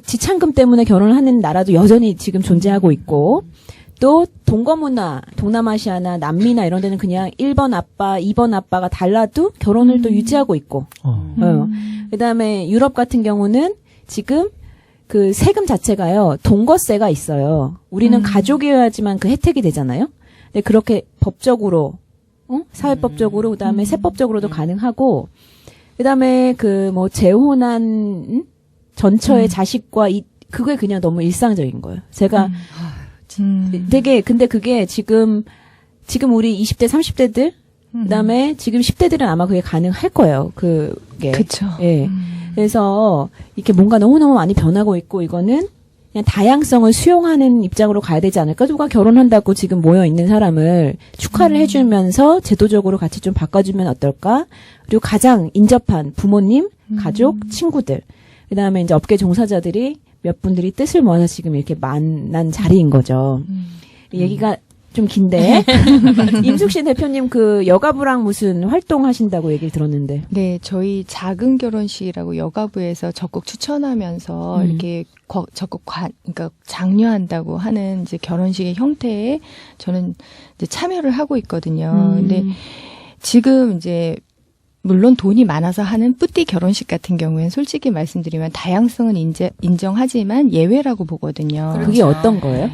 지창금 때문에 결혼을 하는 나라도 여전히 지금 존재하고 있고 또 동거문화, 동남아시아나 남미나 이런 데는 그냥 1번 아빠, 2번 아빠가 달라도 결혼을 또 유지하고 있고 그다음에 유럽 같은 경우는 지금 그 세금 자체가요, 동거세가 있어요. 우리는 가족이어야지만 그 혜택이 되잖아요. 근데 그렇게 법적으로, 사회법적으로, 그다음에 세법적으로도 가능하고, 그다음에 재혼한 전처의 자식과 그게 그냥 너무 일상적인 거예요. 제가 근데 그게 지금 우리 20대, 30대들, 그다음에 지금 10대들은 아마 그게 가능할 거예요. 그게. 그쵸. 예. 그래서 이렇게 뭔가 너무너무 많이 변하고 있고 이거는 그냥 다양성을 수용하는 입장으로 가야 되지 않을까? 누가 결혼한다고 지금 모여 있는 사람을 축하를 해주면서 제도적으로 같이 좀 바꿔주면 어떨까? 그리고 가장 인접한 부모님, 가족, 친구들, 그다음에 이제 업계 종사자들이 몇 분들이 뜻을 모아서 지금 이렇게 만난 자리인 거죠. 얘기가 좀 긴데 임숙신 대표님 그 여가부랑 무슨 활동하신다고 얘기를 들었는데. 네, 저희 작은 결혼식이라고 여가부에서 적극 추천하면서 이렇게 적극 그러니까 장려한다고 하는 이제 결혼식의 형태에 저는 이제 참여를 하고 있거든요. 근데 지금 이제 물론 돈이 많아서 하는 뿌띠 결혼식 같은 경우에는 솔직히 말씀드리면 다양성은 인정하지만 예외라고 보거든요. 그게 어떤 거예요?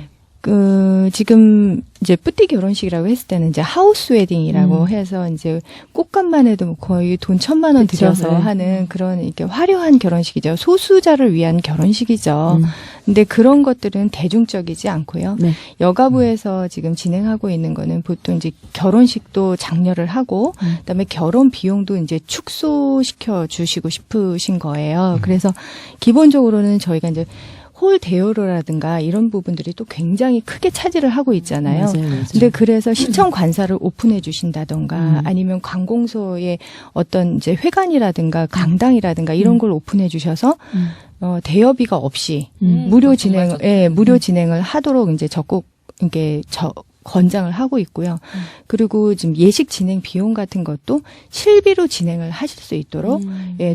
지금 이제 뿌띠 결혼식이라고 했을 때는 이제 하우스 웨딩이라고 해서 이제 꽃값만 해도 거의 돈 1,000만 원 그쵸, 들여서 네. 하는 그런 이렇게 화려한 결혼식이죠. 소수자를 위한 결혼식이죠. 근데 그런 것들은 대중적이지 않고요. 네. 여가부에서 지금 진행하고 있는 거는 보통 이제 결혼식도 장려를 하고 그다음에 결혼 비용도 이제 축소시켜 주시고 싶으신 거예요. 그래서 기본적으로는 저희가 이제 홀 대여료라든가 이런 부분들이 또 굉장히 크게 차지를 하고 있잖아요. 맞아요. 근데 그래서 시청 관사를 오픈해 주신다던가 아니면 관공서의 어떤 이제 회관이라든가 강당이라든가 이런 걸 오픈해 주셔서 대여비가 없이 무료 진행, 무료 진행을 하도록 이제 적극 이게 권장을 하고 있고요. 그리고 지금 예식 진행 비용 같은 것도 실비로 진행을 하실 수 있도록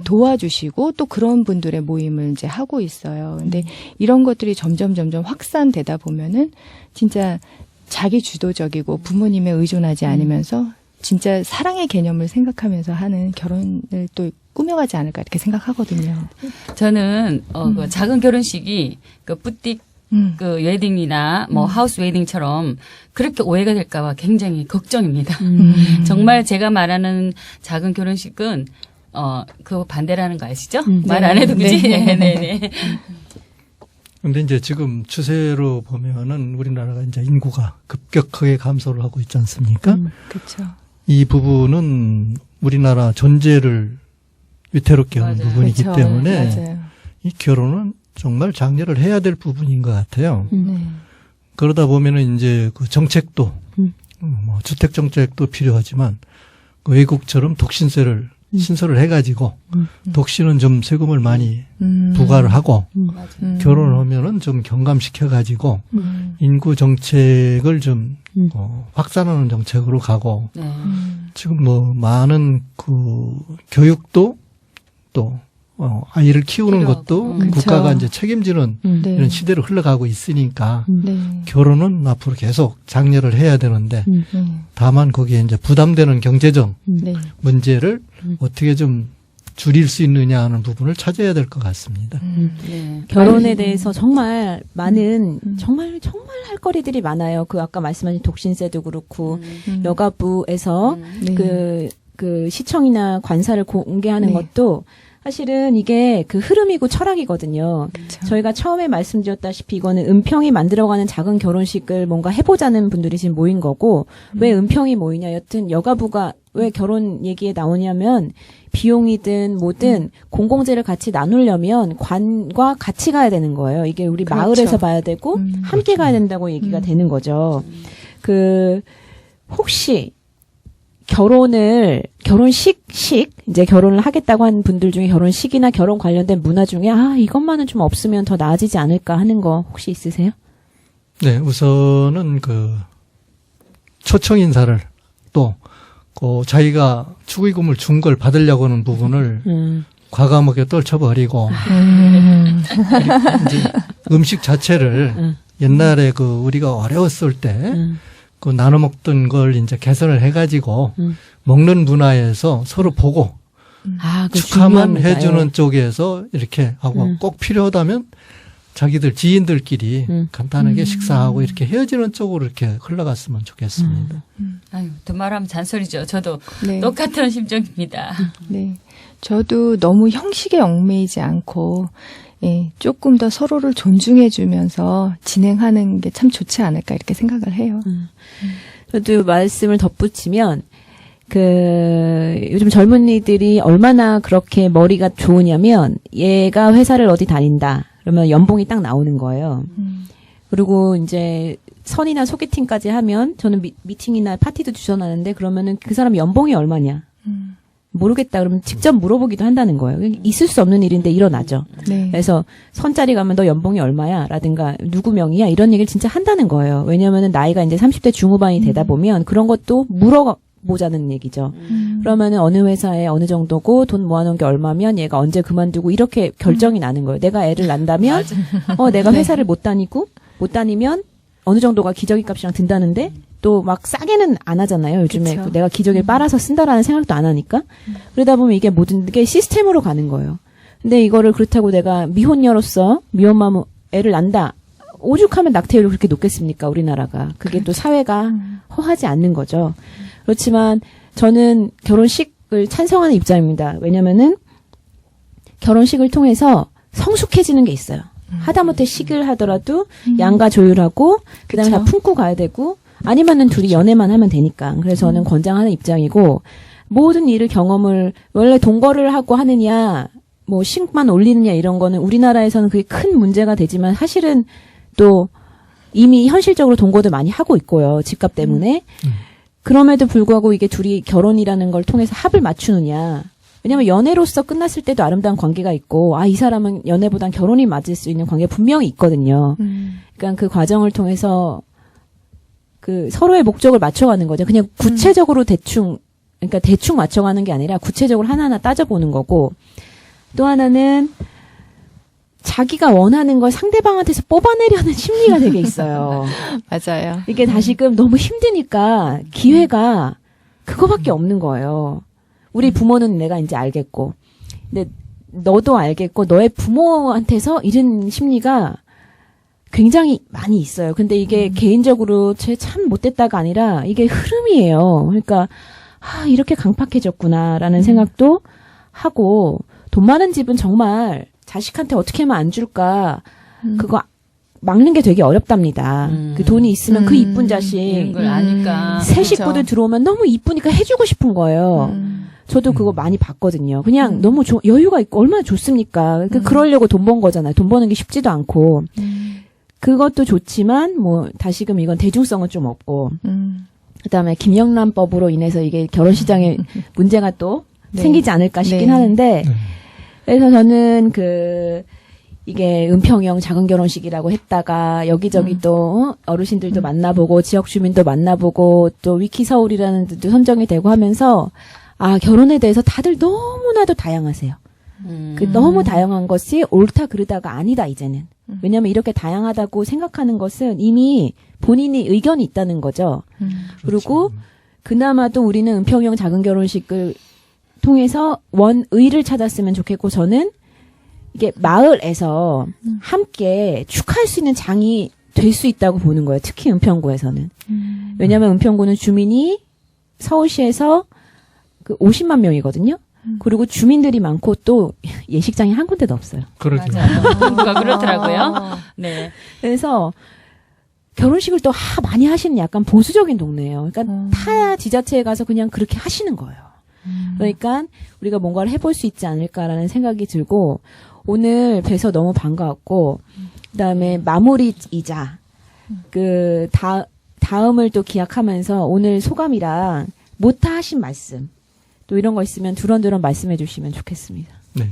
도와주시고 또 그런 분들의 모임을 이제 하고 있어요. 근데 이런 것들이 점점 확산되다 보면은 진짜 자기 주도적이고 부모님에 의존하지 않으면서 진짜 사랑의 개념을 생각하면서 하는 결혼을 또 꾸며가지 않을까 이렇게 생각하거든요. 저는 그 작은 결혼식이 그 뿌띠 그 웨딩이나 뭐 하우스 웨딩처럼 그렇게 오해가 될까봐 굉장히 걱정입니다. 정말 제가 말하는 작은 결혼식은 그거 반대라는 거 아시죠? 말 안 해도 그지? 네네. 근데 이제 지금 추세로 보면은 우리나라가 이제 인구가 급격하게 감소를 하고 있지 않습니까? 그렇죠. 이 부분은 우리나라 전제를 위태롭게 하는 맞아요. 부분이기 그렇죠. 때문에 맞아요. 이 결혼은 정말 장려를 해야 될 부분인 것 같아요. 네. 그러다 보면은 이제 그 정책도 뭐 주택 정책도 필요하지만 그 외국처럼 독신세를 신설을 해가지고 독신은 좀 세금을 많이 부과를 하고 결혼을 하면은 좀 경감시켜가지고 인구 정책을 좀 확산하는 정책으로 가고 네. 지금 뭐 많은 그 교육도 또 아이를 키우는 필요하고. 것도 그렇죠. 국가가 이제 책임지는 네. 이런 시대로 흘러가고 있으니까 네. 결혼은 앞으로 계속 장려를 해야 되는데 네. 다만 거기에 이제 부담되는 경제적 네. 문제를 어떻게 좀 줄일 수 있느냐 하는 부분을 찾아야 될 것 같습니다. 네. 결혼에 대해서 정말 많은 정말 할 거리들이 많아요. 그 아까 말씀하신 독신세도 그렇고 여가부에서 네. 그 시청이나 관사를 공개하는 네. 것도 사실은 이게 그 흐름이고 철학이거든요. 그렇죠. 저희가 처음에 말씀드렸다시피 이거는 은평이 만들어가는 작은 결혼식을 뭔가 해보자는 분들이 지금 모인 거고 왜 은평이 모이냐. 여튼 여가부가 왜 결혼 얘기에 나오냐면 비용이든 뭐든 공공재를 같이 나누려면 관과 같이 가야 되는 거예요. 이게 우리 그렇죠. 마을에서 봐야 되고 함께 가야 된다고 얘기가 되는 거죠. 혹시 결혼식 이제 결혼을 하겠다고 한 분들 중에 결혼식이나 결혼 관련된 문화 중에 이것만은 좀 없으면 더 나아지지 않을까 하는 거 혹시 있으세요? 네, 우선은 그 초청 인사를 또 자기가 축의금을 준 걸 받으려고 하는 부분을 과감하게 떨쳐버리고 이제 음식 자체를 옛날에 그 우리가 어려웠을 때 그 나눠 먹던 걸 이제 개선을 해가지고 먹는 문화에서 서로 보고 그거 축하만 중요합니다. 해주는 쪽에서 이렇게 하고 꼭 필요하다면 자기들 지인들끼리 간단하게 식사하고 이렇게 헤어지는 쪽으로 이렇게 흘러갔으면 좋겠습니다. 아유, 더 말하면 잔소리죠. 저도 네. 똑같은 심정입니다. 네. 저도 너무 형식에 얽매이지 않고 조금 더 서로를 존중해주면서 진행하는 게 참 좋지 않을까 이렇게 생각을 해요. 저도 말씀을 덧붙이면 요즘 젊은이들이 얼마나 그렇게 머리가 좋으냐면 얘가 회사를 어디 다닌다. 그러면 연봉이 딱 나오는 거예요. 그리고 이제 선이나 소개팅까지 하면 저는 미팅이나 파티도 주선하는데 그러면은 그 사람 연봉이 얼마냐. 모르겠다 그러면 직접 물어보기도 한다는 거예요. 있을 수 없는 일인데 일어나죠. 네. 그래서 선자리 가면 너 연봉이 얼마야? 라든가 누구 명의야? 이런 얘기를 진짜 한다는 거예요. 왜냐면은 나이가 이제 30대 중후반이 되다 보면 그런 것도 물어보자는 얘기죠. 그러면은 어느 회사에 어느 정도고 돈 모아놓은 게 얼마면 얘가 언제 그만두고 이렇게 결정이 나는 거예요. 내가 애를 낳는다면 내가 회사를 못 다니면 어느 정도가 기저귀 값이랑 든다는데 또 막 싸게는 안 하잖아요. 요즘에 그쵸. 내가 기저귀를 빨아서 쓴다라는 생각도 안 하니까. 그러다 보면 이게 모든 게 시스템으로 가는 거예요. 근데 이거를 그렇다고 내가 미혼녀로서 미혼맘 애를 낳는다. 오죽하면 낙태율이 그렇게 높겠습니까? 우리나라가. 그게 또 사회가 허하지 않는 거죠. 그렇지만 저는 결혼식을 찬성하는 입장입니다. 왜냐면은 결혼식을 통해서 성숙해지는 게 있어요. 하다못해 식을 하더라도 양가 조율하고 그다음에 그쵸. 다 품고 가야 되고 아니면은 둘이 연애만 하면 되니까. 그래서 저는 권장하는 입장이고 모든 일을 경험을 원래 동거를 하고 하느냐 뭐 식만 올리느냐 이런 거는 우리나라에서는 그게 큰 문제가 되지만 사실은 또 이미 현실적으로 동거도 많이 하고 있고요. 집값 때문에. 그럼에도 불구하고 이게 둘이 결혼이라는 걸 통해서 합을 맞추느냐. 왜냐면 연애로서 끝났을 때도 아름다운 관계가 있고 이 사람은 연애보단 결혼이 맞을 수 있는 관계가 분명히 있거든요. 그러니까 그 과정을 통해서 그 서로의 목적을 맞춰가는 거죠. 그냥 구체적으로 대충 맞춰가는 게 아니라 구체적으로 하나하나 따져보는 거고 또 하나는 자기가 원하는 걸 상대방한테서 뽑아내려는 심리가 되게 있어요. 맞아요. 이게 다시금 너무 힘드니까 기회가 그거밖에 없는 거예요. 우리 부모는 내가 이제 알겠고, 근데 너도 알겠고, 너의 부모한테서 이런 심리가 굉장히 많이 있어요. 근데 이게 개인적으로 쟤 참 못됐다가 아니라 이게 흐름이에요. 그러니까, 이렇게 강팍해졌구나라는 생각도 하고, 돈 많은 집은 정말 자식한테 어떻게 하면 안 줄까, 그거 막는 게 되게 어렵답니다. 그 돈이 있으면 그 이쁜 자식, 이런 걸 아니까. 새 그렇죠. 식구들 들어오면 너무 이쁘니까 해주고 싶은 거예요. 저도 그거 많이 봤거든요. 그냥 너무 여유가 있고 얼마나 좋습니까? 그러려고 돈 번 거잖아요. 돈 버는 게 쉽지도 않고. 그것도 좋지만 뭐 다시금 이건 대중성은 좀 없고. 그다음에 김영란법으로 인해서 이게 결혼 시장에 문제가 또 네. 생기지 않을까 싶긴 네. 하는데 그래서 저는 이게 은평형 작은 결혼식이라고 했다가 여기저기 또 어르신들도 만나보고 지역 주민도 만나보고 또 위키 서울이라는 데도 선정이 되고 하면서 결혼에 대해서 다들 너무나도 다양하세요. 너무 다양한 것이 옳다 그르다가 아니다 이제는. 왜냐하면 이렇게 다양하다고 생각하는 것은 이미 본인이 의견이 있다는 거죠. 그리고 그나마도 우리는 은평형 작은 결혼식을 통해서 원의를 찾았으면 좋겠고 저는 이게 마을에서 함께 축하할 수 있는 장이 될 수 있다고 보는 거예요. 특히 은평구에서는. 왜냐하면 은평구는 주민이 서울시에서 50만 명이거든요. 그리고 주민들이 많고 또 예식장이 한 군데도 없어요. 그러죠. 맞아요. 누가 그렇더라고요. 네. 그래서 결혼식을 또 많이 하시는 약간 보수적인 동네예요. 그러니까 타 지자체에 가서 그냥 그렇게 하시는 거예요. 그러니까 우리가 뭔가를 해볼 수 있지 않을까라는 생각이 들고 오늘 뵈서 너무 반가웠고 그다음에 마무리이자 다음을 또 기약하면서 오늘 소감이랑 못다 하신 말씀 또 이런 거 있으면 두런두런 말씀해 주시면 좋겠습니다. 네.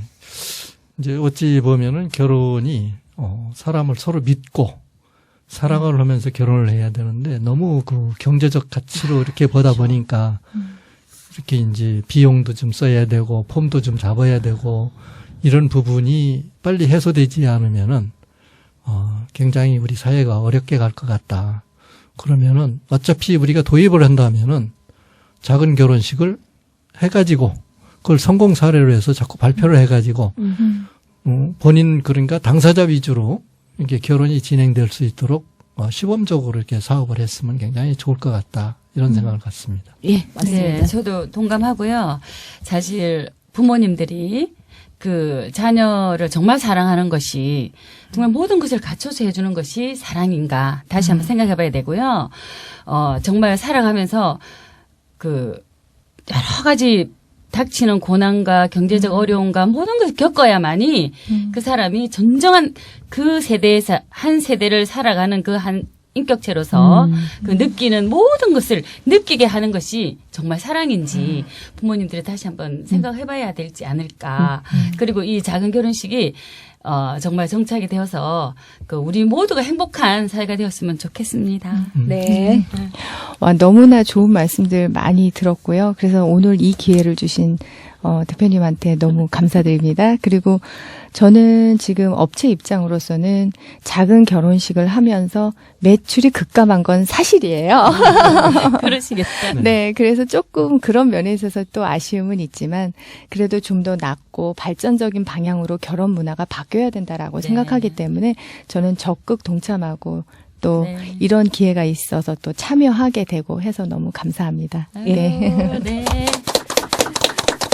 이제 어찌 보면은 결혼이 사람을 서로 믿고 사랑을 하면서 결혼을 해야 되는데 너무 그 경제적 가치로 이렇게 보다 보니까 이렇게 이제 비용도 좀 써야 되고 폼도 좀 잡아야 되고 이런 부분이 빨리 해소되지 않으면은 굉장히 우리 사회가 어렵게 갈 것 같다. 그러면은 어차피 우리가 도입을 한다면은 작은 결혼식을 해가지고 그걸 성공 사례로 해서 자꾸 발표를 해가지고 본인 그러니까 당사자 위주로 이렇게 결혼이 진행될 수 있도록 시범적으로 이렇게 사업을 했으면 굉장히 좋을 것 같다 이런 생각을 갖습니다. 예, 맞습니다. 네, 저도 동감하고요. 사실 부모님들이 그 자녀를 정말 사랑하는 것이 정말 모든 것을 갖춰서 해주는 것이 사랑인가 다시 한번 생각해 봐야 되고요. 정말 살아가면서 그 여러 가지 닥치는 고난과 경제적 어려움과 모든 것을 겪어야만이 그 사람이 진정한 그 세대에서 한 세대를 살아가는 그 한 인격체로서 그 느끼는 모든 것을 느끼게 하는 것이 정말 사랑인지 부모님들이 다시 한번 생각해봐야 되지 않을까. 그리고 이 작은 결혼식이 정말 정착이 되어서 그 우리 모두가 행복한 사회가 되었으면 좋겠습니다. 네. 와, 너무나 좋은 말씀들 많이 들었고요. 그래서 오늘 이 기회를 주신 대표님한테 너무 감사드립니다. 그리고 저는 지금 업체 입장으로서는 작은 결혼식을 하면서 매출이 급감한 건 사실이에요. 그러시겠다. 네, 그래서 조금 그런 면에 있어서 또 아쉬움은 있지만 그래도 좀 더 낫고 발전적인 방향으로 결혼 문화가 바뀌어야 된다라고 네. 생각하기 때문에 저는 적극 동참하고 또 네. 이런 기회가 있어서 또 참여하게 되고 해서 너무 감사합니다. 네. 네.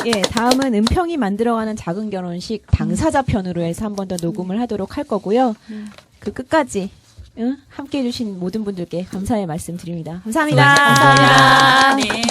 예, 다음은 은평이 만들어가는 작은 결혼식 당사자 편으로 해서 한 번 더 녹음을 하도록 할 거고요. 그 끝까지 함께 해주신 모든 분들께 감사의 말씀 드립니다. 감사합니다. 감사합니다. 네.